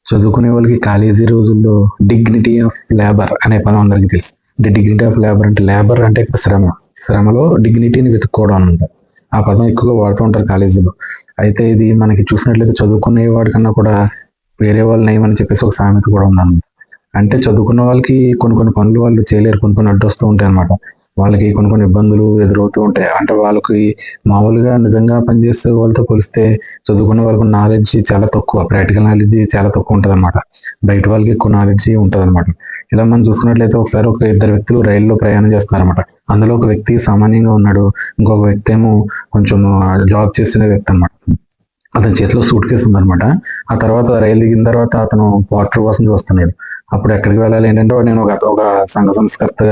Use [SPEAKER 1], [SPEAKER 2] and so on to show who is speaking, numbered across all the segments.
[SPEAKER 1] చదువుకునే వాళ్ళకి కాలేజీ రోజుల్లో డిగ్నిటీ ఆఫ్ లేబర్ అనే పదం అందరికీ తెలుసు. అంటే డిగ్నిటీ ఆఫ్ లేబర్ అంటే లేబర్ అంటే ఇక్కడ శ్రమ. శ్రమలో డిగ్నిటీని వెతుక్కోవడం అనమాట. ఆ పదం ఎక్కువగా వాడుతూ ఉంటారు కాలేజీలో. అయితే ఇది మనకి చూసినట్లయితే చదువుకునే వాడికన్నా కూడా వేరే వాళ్ళు నయమని చెప్పేసి ఒక సామెత కూడా ఉందన్నమాట. అంటే చదువుకున్న వాళ్ళకి కొన్ని కొన్ని పనులు వాళ్ళు చేయలేరు. కొన్ని కొన్ని అడ్డొస్తూ ఉంటాయి అన్నమాట. వాళ్ళకి కొన్ని కొన్ని ఇబ్బందులు ఎదురవుతూ ఉంటాయి. అంటే వాళ్ళకి మామూలుగా నిజంగా పనిచేసే వాళ్ళతో పోలిస్తే చదువుకున్న వాళ్ళకి నాలెడ్జ్ చాలా తక్కువ. ప్రాక్టికల్ నాలెడ్జ్ చాలా తక్కువ ఉంటదన్నమాట. బయట వాళ్ళకి ఎక్కువ నాలెడ్జ్ ఉంటదన్నమాట. ఇలా మనం చూసుకున్నట్లయితే ఒకసారి ఒక ఇద్దరు వ్యక్తులు రైల్లో ప్రయాణం చేస్తున్నారన్నమాట. అందులో ఒక వ్యక్తి సామాన్యంగా ఉన్నాడు. ఇంకొక వ్యక్తి ఏమో కొంచెం జాబ్ చేసిన వ్యక్తి అన్నమాట. అతని చేతిలో సూట్ కేసు ఉందన్నమాట. ఆ తర్వాత రైలు దిగిన తర్వాత అతను క్వార్టర్ కోసం చూస్తున్నాడు. అప్పుడు ఎక్కడికి వెళ్ళాలి ఏంటంటే నేను ఒక సంఘ సంస్కర్త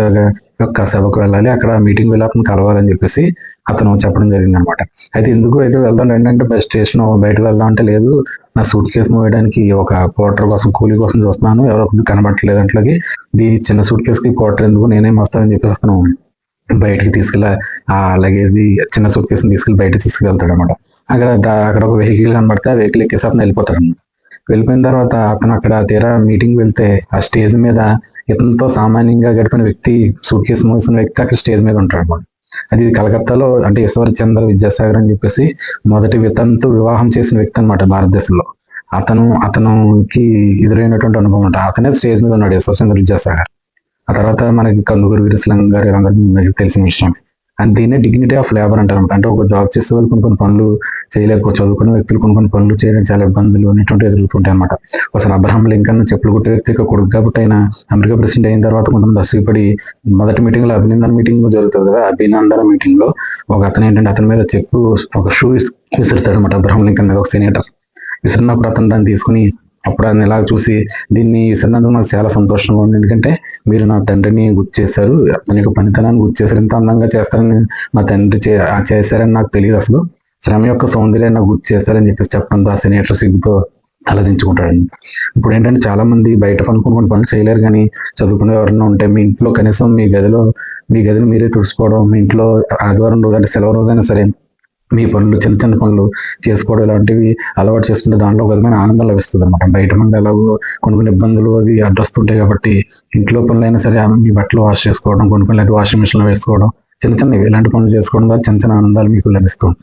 [SPEAKER 1] యొక్క సభకు వెళ్ళాలి, అక్కడ మీటింగ్ వెళ్ళి అతను కలవాలని చెప్పేసి అతను చెప్పడం జరిగింది అనమాట. అయితే ఎందుకు అయితే వెళ్దాం ఏంటంటే బస్ స్టేషన్ బయటకు వెళ్దాం అంటే లేదు, నా సూట్ కేసు మోయడానికి ఒక క్వార్టర్ కోసం కూలీ కోసం చూస్తున్నాను, ఎవరో కనబట్టలేదు అంట్లోకి, ఈ చిన్న సూట్ కేసుకి క్వార్టర్ ఎందుకు, నేనేం వస్తానని చెప్పేసి అతను బయటికి తీసుకెళ్ళి ఆ లగేజ్ చిన్న సూట్ కేసుని తీసుకెళ్ళి బయటకు తీసుకెళ్తాడు అనమాట. అక్కడ ఒక వెహికల్ కనబడితే ఆ వెహికల్ ఎక్కేసి అతను వెళ్ళిపోతాడు అనమాట. వెళ్ళిపోయిన తర్వాత అతను అక్కడ తీరా మీటింగ్ వెళ్తే ఆ స్టేజ్ మీద ఎంతో సామాన్యంగా గడిపిన వ్యక్తి, సూట్ కేసు మోసిన వ్యక్తి అక్కడ స్టేజ్ మీద ఉంటాడు అనమాట. అది కలకత్తాలో అంటే ఈశ్వర్ చంద్ర విద్యాసాగర్ అని చెప్పేసి మొదటి వితంతు వివాహం చేసిన వ్యక్తి అనమాట భారతదేశంలో. అతనికి ఎదురైనటువంటి అనుభవం అంట. అతనే స్టేజ్ మీద ఉన్నాడు, ఈశ్వర్ చంద్ర విద్యాసాగర్. ఆ తర్వాత మనకి కందుకూరి వీరేశలింగం గారు అందరికీ తెలిసిన విషయం. అండ్ దీన్నే డిగ్నిటీ ఆఫ్ లేబర్ అంటారు అనమాట. అంటే ఒక జాబ్ చేసే వాళ్ళు కొన్ని కొన్ని పనులు చేయలేకపోతే, చదువుకున్న వ్యక్తులు కొన్ని కొన్ని పనులు చేయడం చాలా ఇబ్బందులు అనేటువంటి ఎదుర్కొంటాయి అనమాట. అసలు అబ్రహం లింకన్ చెప్పులు కుట్టే వ్యక్తి యొక్క కొడుకు కాబట్టి ఆయన అమెరికా ప్రెసిడెంట్ అయిన తర్వాత కొంతమంది అసూయపడి మొదటి మీటింగ్ లో అభినందన మీటింగ్ జరుగుతుంది కదా, అభినందన మీటింగ్ లో ఒక అతను ఏంటంటే అతని మీద చెప్పు ఒక షూ విసురుతాడు అనమాట. అబ్రహం లింకన్ మీద ఒక సెనేటర్ విసిరినప్పుడు అతను దాన్ని తీసుకుని అప్పుడు ఆయన ఇలా చూసి, దీన్ని విసిరినందుకు నాకు చాలా సంతోషంగా ఉంది, ఎందుకంటే మీరు నా తండ్రిని గుర్తు చేశారు, అతని యొక్క పనితనాన్ని గుర్తు చేశారు, ఇంత అందంగా చేస్తారని మా తండ్రి చేశారని నాకు తెలియదు, అసలు శ్రమ యొక్క సౌందర్యాన్ని నాకు గుర్తు చేశారని చెప్పేసి చెప్పడంతో ఆ సెనేటర్ సిగ్గుతో తలదించుకుంటాడండి. ఇప్పుడు ఏంటంటే చాలా మంది బయట కొన్ని పనులు చేయలేరు, కానీ చదువుకునే ఎవరైనా ఉంటే మీ ఇంట్లో కనీసం మీ గదిని మీరే తుడుచుకోవడం, మీ ఇంట్లో ఆదివారం రోజు అంటే సెలవు రోజైనా సరే మీ పనులు చిన్న చిన్న పనులు చేసుకోవడం ఇలాంటివి అలవాటు చేసుకుంటే దాంట్లో ఒక విధమైన ఆనందం లభిస్తుంది అనమాట. బయట నుండి ఎలాగో కొన్ని ఇబ్బందులు అవి అడ్డొస్తుంటాయి కాబట్టి ఇంట్లో పనులైనా సరే మీ బట్టలు వాష్ చేసుకోవడం, కొన్ని వాషింగ్ మిషన్ లో వేసుకోవడం, చిన్న చిన్నవి ఇలాంటి పనులు చేసుకోవడం ద్వారా చిన్న చిన్న ఆనందాలు మీకు లభిస్తుంది.